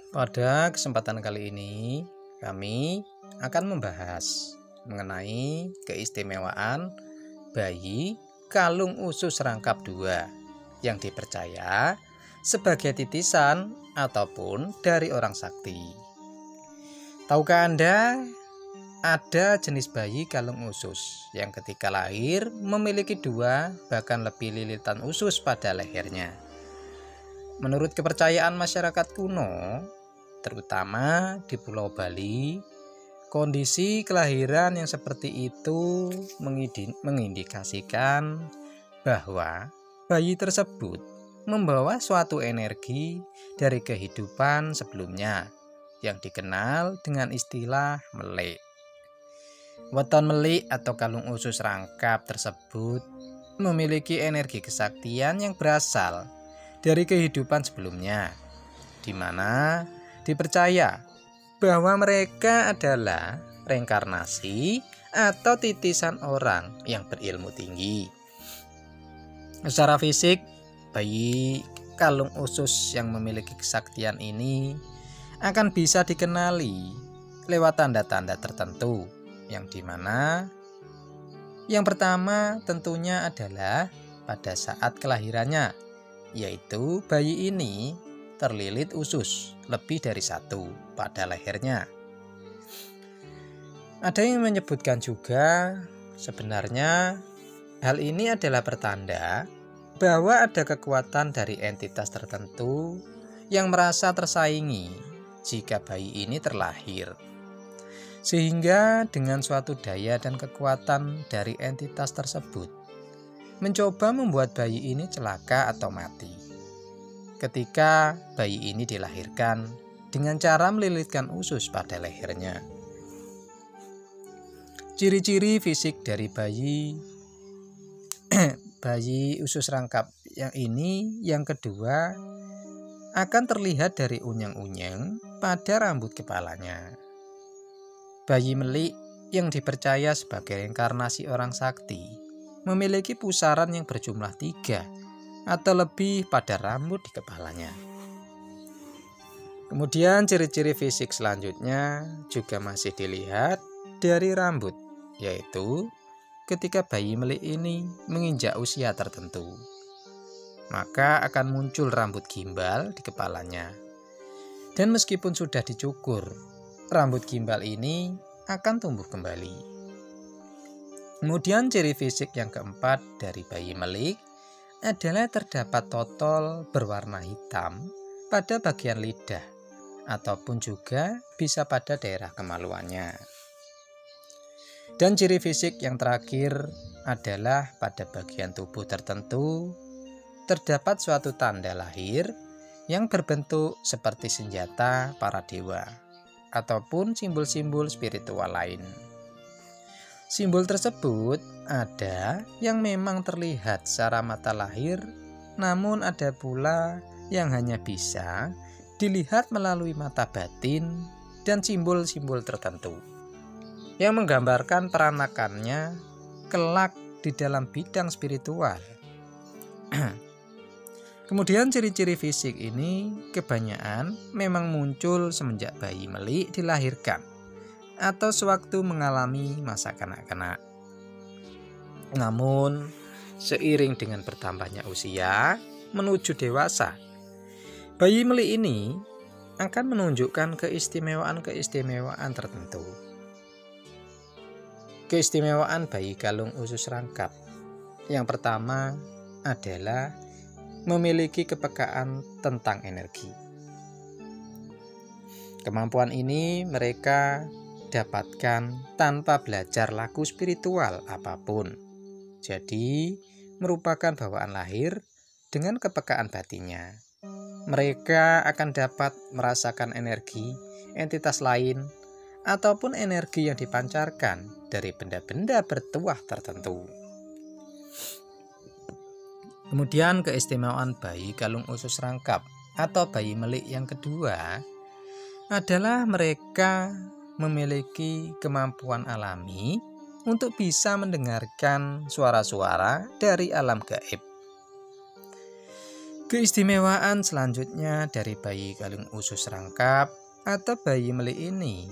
Pada kesempatan kali ini, kami akan membahas mengenai keistimewaan bayi kalung usus rangkap 2 yang dipercaya sebagai titisan ataupun dari orang sakti. Tahukah Anda, ada jenis bayi kalung usus yang ketika lahir memiliki 2 bahkan lebih lilitan usus pada lehernya. Menurut kepercayaan masyarakat kuno, terutama di Pulau Bali, kondisi kelahiran yang seperti itu mengindikasikan bahwa bayi tersebut membawa suatu energi dari kehidupan sebelumnya yang dikenal dengan istilah melik. Weton melik atau kalung usus rangkap tersebut memiliki energi kesaktian yang berasal dari kehidupan sebelumnya, di mana dipercaya bahwa mereka adalah reinkarnasi atau titisan orang yang berilmu tinggi. Secara fisik, bayi kalung usus yang memiliki kesaktian ini akan bisa dikenali lewat tanda-tanda tertentu, yang dimana yang pertama tentunya adalah pada saat kelahirannya, yaitu bayi ini terlilit usus lebih dari 1 pada lehernya. Ada yang menyebutkan juga sebenarnya hal ini adalah pertanda bahwa ada kekuatan dari entitas tertentu yang merasa tersaingi jika bayi ini terlahir. Sehingga dengan suatu daya dan kekuatan dari entitas tersebut mencoba membuat bayi ini celaka atau mati. Ketika bayi ini dilahirkan dengan cara melilitkan usus pada lehernya. Ciri-ciri fisik dari bayi usus rangkap yang kedua akan terlihat dari unyeng-unyeng pada rambut kepalanya. Bayi melik yang dipercaya sebagai reinkarnasi orang sakti memiliki pusaran yang berjumlah 3 atau lebih pada rambut di kepalanya. Kemudian ciri-ciri fisik selanjutnya juga masih dilihat dari rambut, yaitu ketika bayi melik ini menginjak usia tertentu, maka akan muncul rambut gimbal di kepalanya. Dan meskipun sudah dicukur, rambut gimbal ini akan tumbuh kembali. Kemudian ciri fisik yang keempat dari bayi melik adalah terdapat totol berwarna hitam pada bagian lidah ataupun juga bisa pada daerah kemaluannya. Dan ciri fisik yang terakhir adalah pada bagian tubuh tertentu terdapat suatu tanda lahir yang berbentuk seperti senjata para dewa ataupun simbol-simbol spiritual lain. Simbol tersebut ada yang memang terlihat secara mata lahir, namun ada pula yang hanya bisa dilihat melalui mata batin dan simbol-simbol tertentu yang menggambarkan peranakannya kelak di dalam bidang spiritual. Kemudian ciri-ciri fisik ini kebanyakan memang muncul semenjak bayi melik dilahirkan atau sewaktu mengalami masa kanak-kanak. Namun, seiring dengan bertambahnya usia menuju dewasa, bayi melik ini akan menunjukkan keistimewaan-keistimewaan tertentu. Keistimewaan bayi kalung usus rangkap yang pertama adalah memiliki kepekaan tentang energi. Kemampuan ini mereka dapatkan tanpa belajar laku spiritual apapun. Jadi, merupakan bawaan lahir dengan kepekaan batinnya. Mereka akan dapat merasakan energi entitas lain ataupun energi yang dipancarkan dari benda-benda bertuah tertentu. Kemudian keistimewaan bayi kalung usus rangkap atau bayi melik yang kedua adalah mereka memiliki kemampuan alami untuk bisa mendengarkan suara-suara dari alam gaib. Keistimewaan selanjutnya dari bayi kalung usus rangkap atau bayi melik ini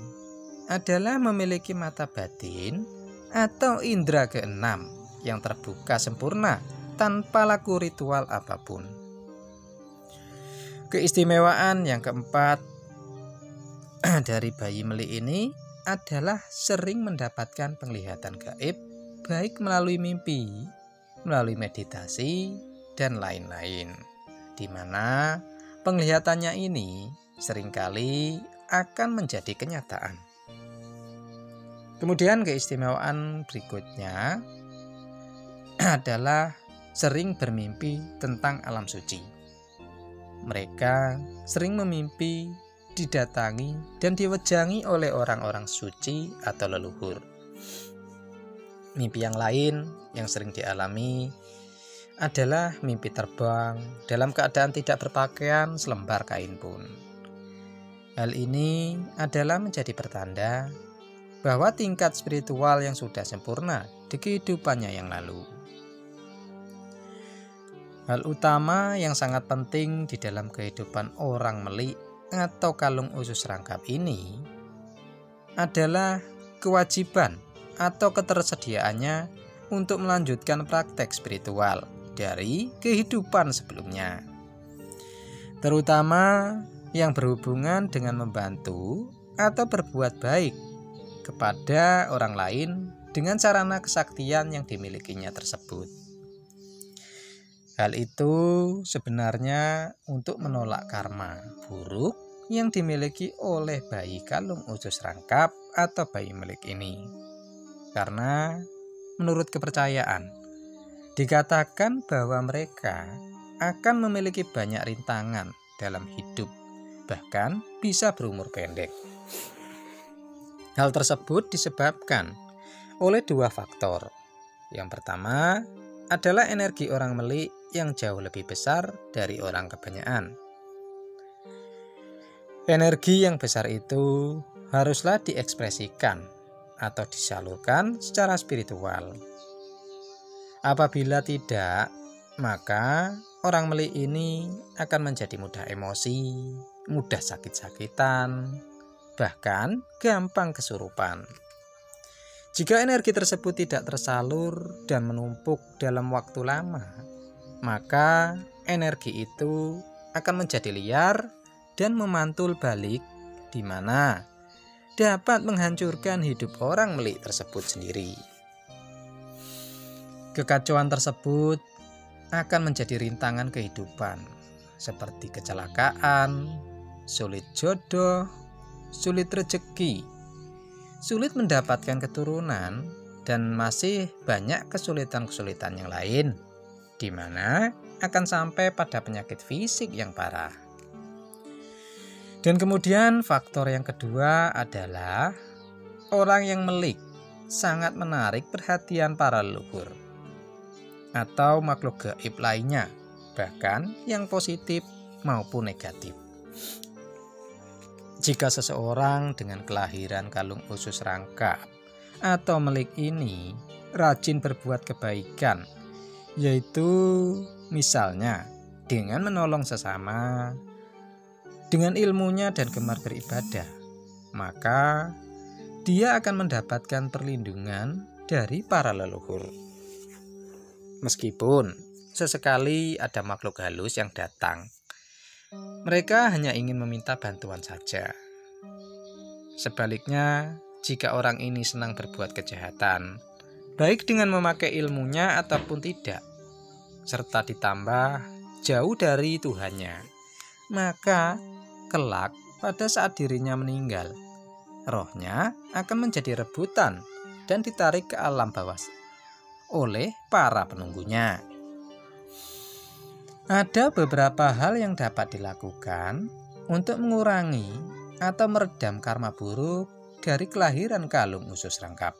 adalah memiliki mata batin atau indera keenam yang terbuka sempurna tanpa laku ritual apapun. Keistimewaan yang keempat dari bayi melik ini adalah sering mendapatkan penglihatan gaib, baik melalui mimpi, melalui meditasi, dan lain-lain, di mana penglihatannya ini seringkali akan menjadi kenyataan. Kemudian keistimewaan berikutnya adalah sering bermimpi tentang alam suci. Mereka sering memimpi didatangi dan diwejangi oleh orang-orang suci atau leluhur. Mimpi yang lain yang sering dialami adalah mimpi terbang dalam keadaan tidak berpakaian selembar kain pun. Hal ini adalah menjadi pertanda bahwa tingkat spiritual yang sudah sempurna di kehidupannya yang lalu. Hal utama yang sangat penting di dalam kehidupan orang melik atau kalung usus rangkap ini adalah kewajiban atau ketersediaannya untuk melanjutkan praktek spiritual dari kehidupan sebelumnya, terutama yang berhubungan dengan membantu atau berbuat baik kepada orang lain dengan sarana kesaktian yang dimilikinya tersebut. Hal itu sebenarnya untuk menolak karma buruk yang dimiliki oleh bayi kalung usus rangkap atau bayi melik ini. Karena menurut kepercayaan, dikatakan bahwa mereka akan memiliki banyak rintangan dalam hidup, bahkan bisa berumur pendek. Hal tersebut disebabkan oleh dua faktor. Yang pertama adalah energi orang melik yang jauh lebih besar dari orang kebanyakan. Energi yang besar itu haruslah diekspresikan atau disalurkan secara spiritual. Apabila tidak, maka orang melik ini akan menjadi mudah emosi, mudah sakit-sakitan, bahkan gampang kesurupan. Jika energi tersebut tidak tersalur dan menumpuk dalam waktu lama, maka energi itu akan menjadi liar dan memantul balik, di mana dapat menghancurkan hidup orang melik tersebut sendiri. Kekacauan tersebut akan menjadi rintangan kehidupan, seperti kecelakaan, sulit jodoh, sulit rezeki, sulit mendapatkan keturunan, dan masih banyak kesulitan-kesulitan yang lain, di mana akan sampai pada penyakit fisik yang parah. Dan kemudian faktor yang kedua adalah orang yang melik sangat menarik perhatian para leluhur atau makhluk gaib lainnya, bahkan yang positif maupun negatif. Jika seseorang dengan kelahiran kalung usus rangkap atau melik ini rajin berbuat kebaikan, yaitu misalnya dengan menolong sesama, dengan ilmunya dan gemar beribadah, maka dia akan mendapatkan perlindungan dari para leluhur. Meskipun sesekali ada makhluk halus yang datang, mereka hanya ingin meminta bantuan saja. Sebaliknya, jika orang ini senang berbuat kejahatan, baik dengan memakai ilmunya ataupun tidak, serta ditambah jauh dari Tuhannya, maka kelak pada saat dirinya meninggal, rohnya akan menjadi rebutan dan ditarik ke alam bawah oleh para penunggunya. Ada beberapa hal yang dapat dilakukan untuk mengurangi atau meredam karma buruk dari kelahiran kalung usus rangkap.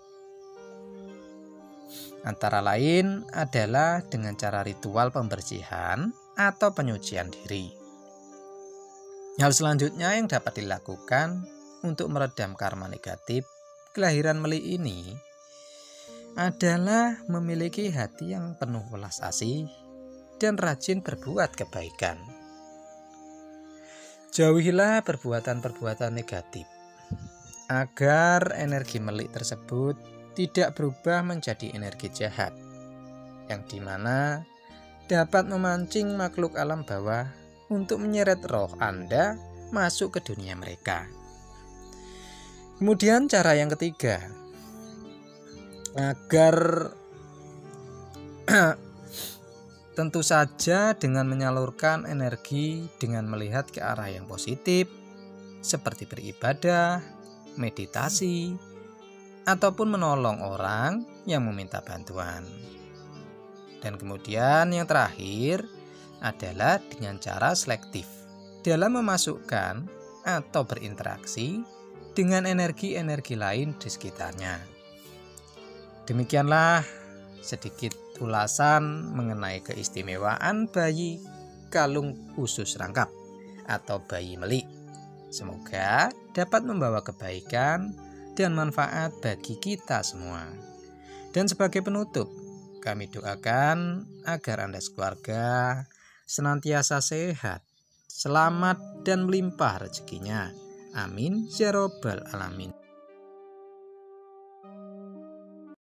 Antara lain adalah dengan cara ritual pembersihan atau penyucian diri. Hal selanjutnya yang dapat dilakukan untuk meredam karma negatif kelahiran melik ini adalah memiliki hati yang penuh welas asih, dan rajin berbuat kebaikan. Jauhilah perbuatan-perbuatan negatif, agar energi melik tersebut tidak berubah menjadi energi jahat, yang dimana dapat memancing makhluk alam bawah untuk menyeret roh Anda masuk ke dunia mereka. Kemudian cara yang ketiga, agar tentu saja dengan menyalurkan energi dengan melihat ke arah yang positif, seperti beribadah, meditasi, ataupun menolong orang yang meminta bantuan. Dan kemudian yang terakhir adalah dengan cara selektif dalam memasukkan atau berinteraksi dengan energi-energi lain di sekitarnya. Demikianlah sedikit ulasan mengenai keistimewaan bayi kalung usus rangkap atau bayi melik. Semoga dapat membawa kebaikan dan manfaat bagi kita semua. Dan sebagai penutup, kami doakan agar Anda sekeluarga senantiasa sehat, selamat dan melimpah rezekinya. Amin ya robbal alamin.